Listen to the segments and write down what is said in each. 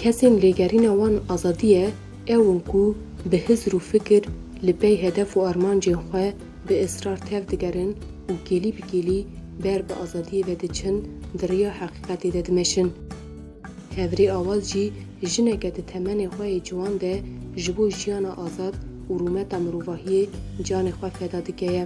کسین لێگەرینە وان ئازادیە ئەون کو bi hizr û fikir li pey hedef û armancên xwe bi israr tev digerin û gelî bi gelî ber bi azadiyê ve diçin, di riya heqîqetê de dimeşin. Hevrê awaz jî jineke di temenê xwe yê ciwan de ji bo jiyana azad û rûmeta mirovahiyê canê xwe feda dike ye.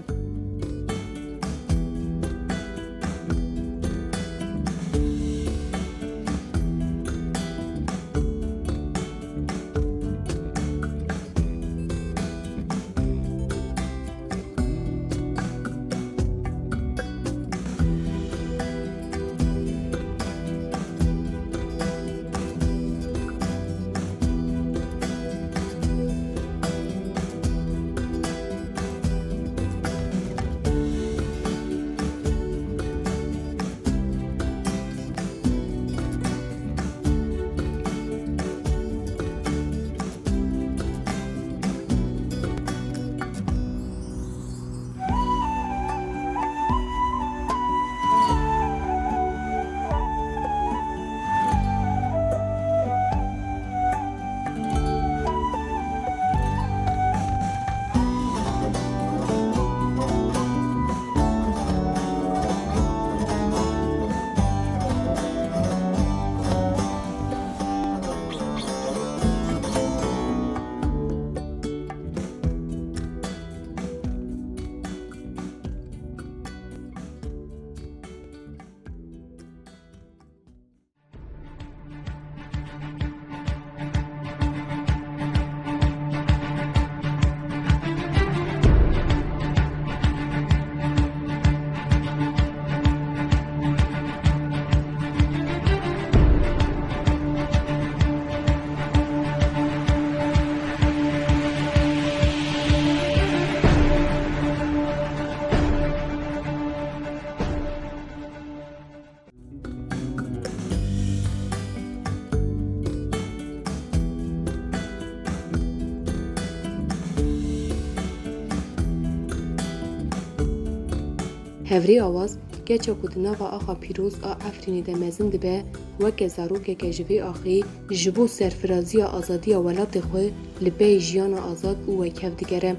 Hevrê awaz geça ku di nava axa pîroz a Efrînê de mezin dibe weke zarokeke ji vê axê ji bo serfiraziya azadiya welatê xwe li pey jiyana azad û wekev digere.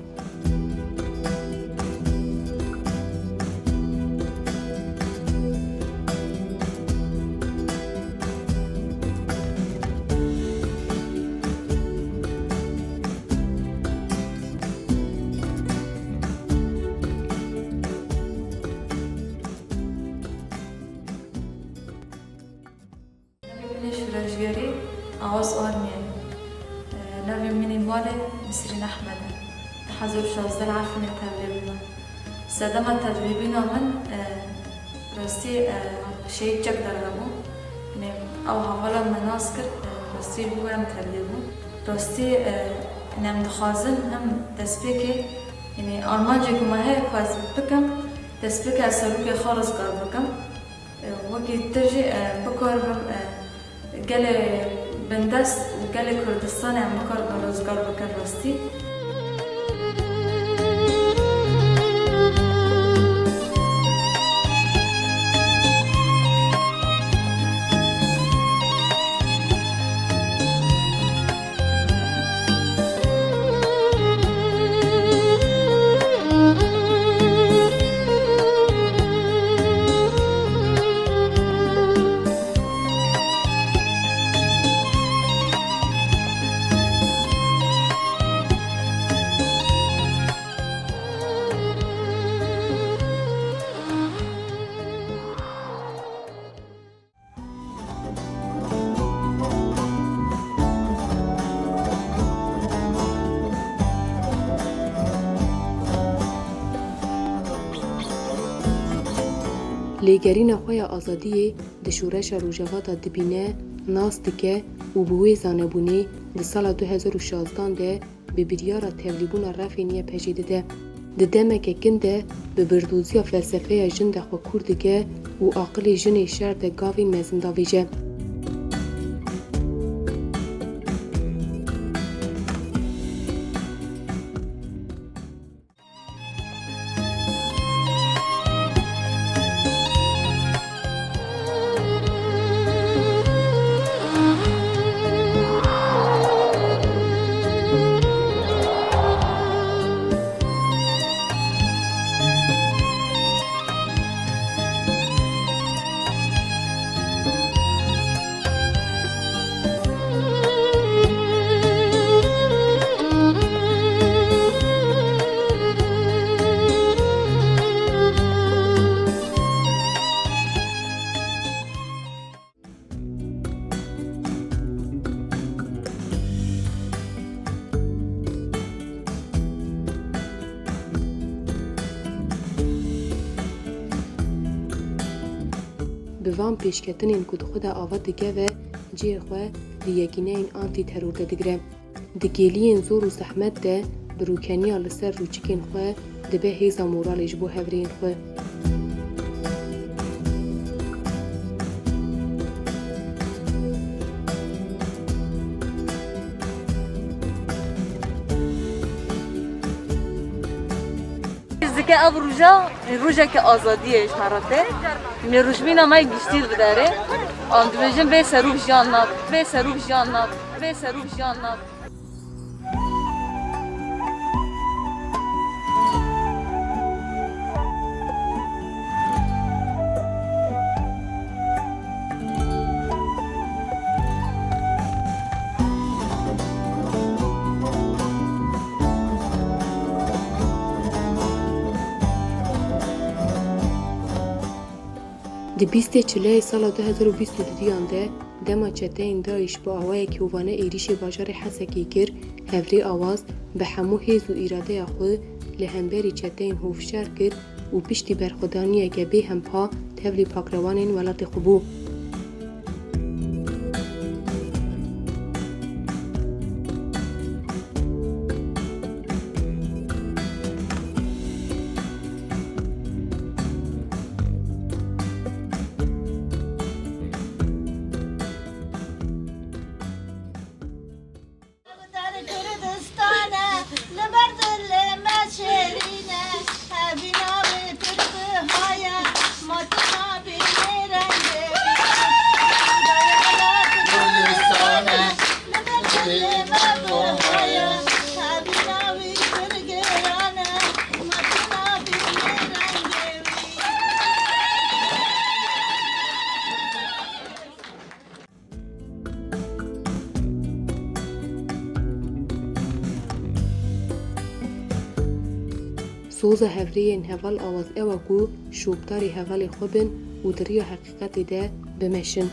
شورشگری آواز آرمین نوی منی ماله نسرین احمد حضور 16 العفن تدريبنا سدما تدريبنا من راستی شيء جقدر لمو او حوالا مناسكر راستی بوام تدريبو راستی نم دخازن هم دسبيكي يعني آرمانجي كما هي كواز بكم دسبيكي أسروك خالص قار بكم وكي تجي بكر قال بندست وقال كردستان عم بكر روزگار بكر راستی لێگەرینە xwe ya azadiyê di şûreşa Rojava da dibîne, nas dike û bi wê zanebûnê di sala 2016 de bi biryara tevlîbûna Refêniyê pejê dide. Di demeke kin de bi birdûziya felsefeya jin de xwe kûr dike û aqilê jinê şer de gavên mezin davêje. bi van pêşketinên ku dixwe de ava dike ve cihê xwe li yekîneyên antîteror de digire. Di geliyên zor û zehmet de birûkeniya li ser rûçikên xwe dibe hêza moralê ji bo hevreyên xwe. که اب روزا که آزادیه شهرته می روزمینا مای گشتید بداره آن دویژن به سروش جانات به سروش جانات به سروش جانات Di bîstê çileyê sala 2022 de dema çeteyên Daîş bi awayekî ûvane êrişê bajarê Hesekê kir, hevrê awaz bi hemû hêz û îradeya xwe li hemberî çeteyên hofşer kir û piştî berxwedaniyeke bêhempa tevlî pakrevanên welatê xwe bû. Soza hevreyên heval awaz ew e ku şopdarê hevalê xwe bin û di rêya heqîqetê de bimeşin.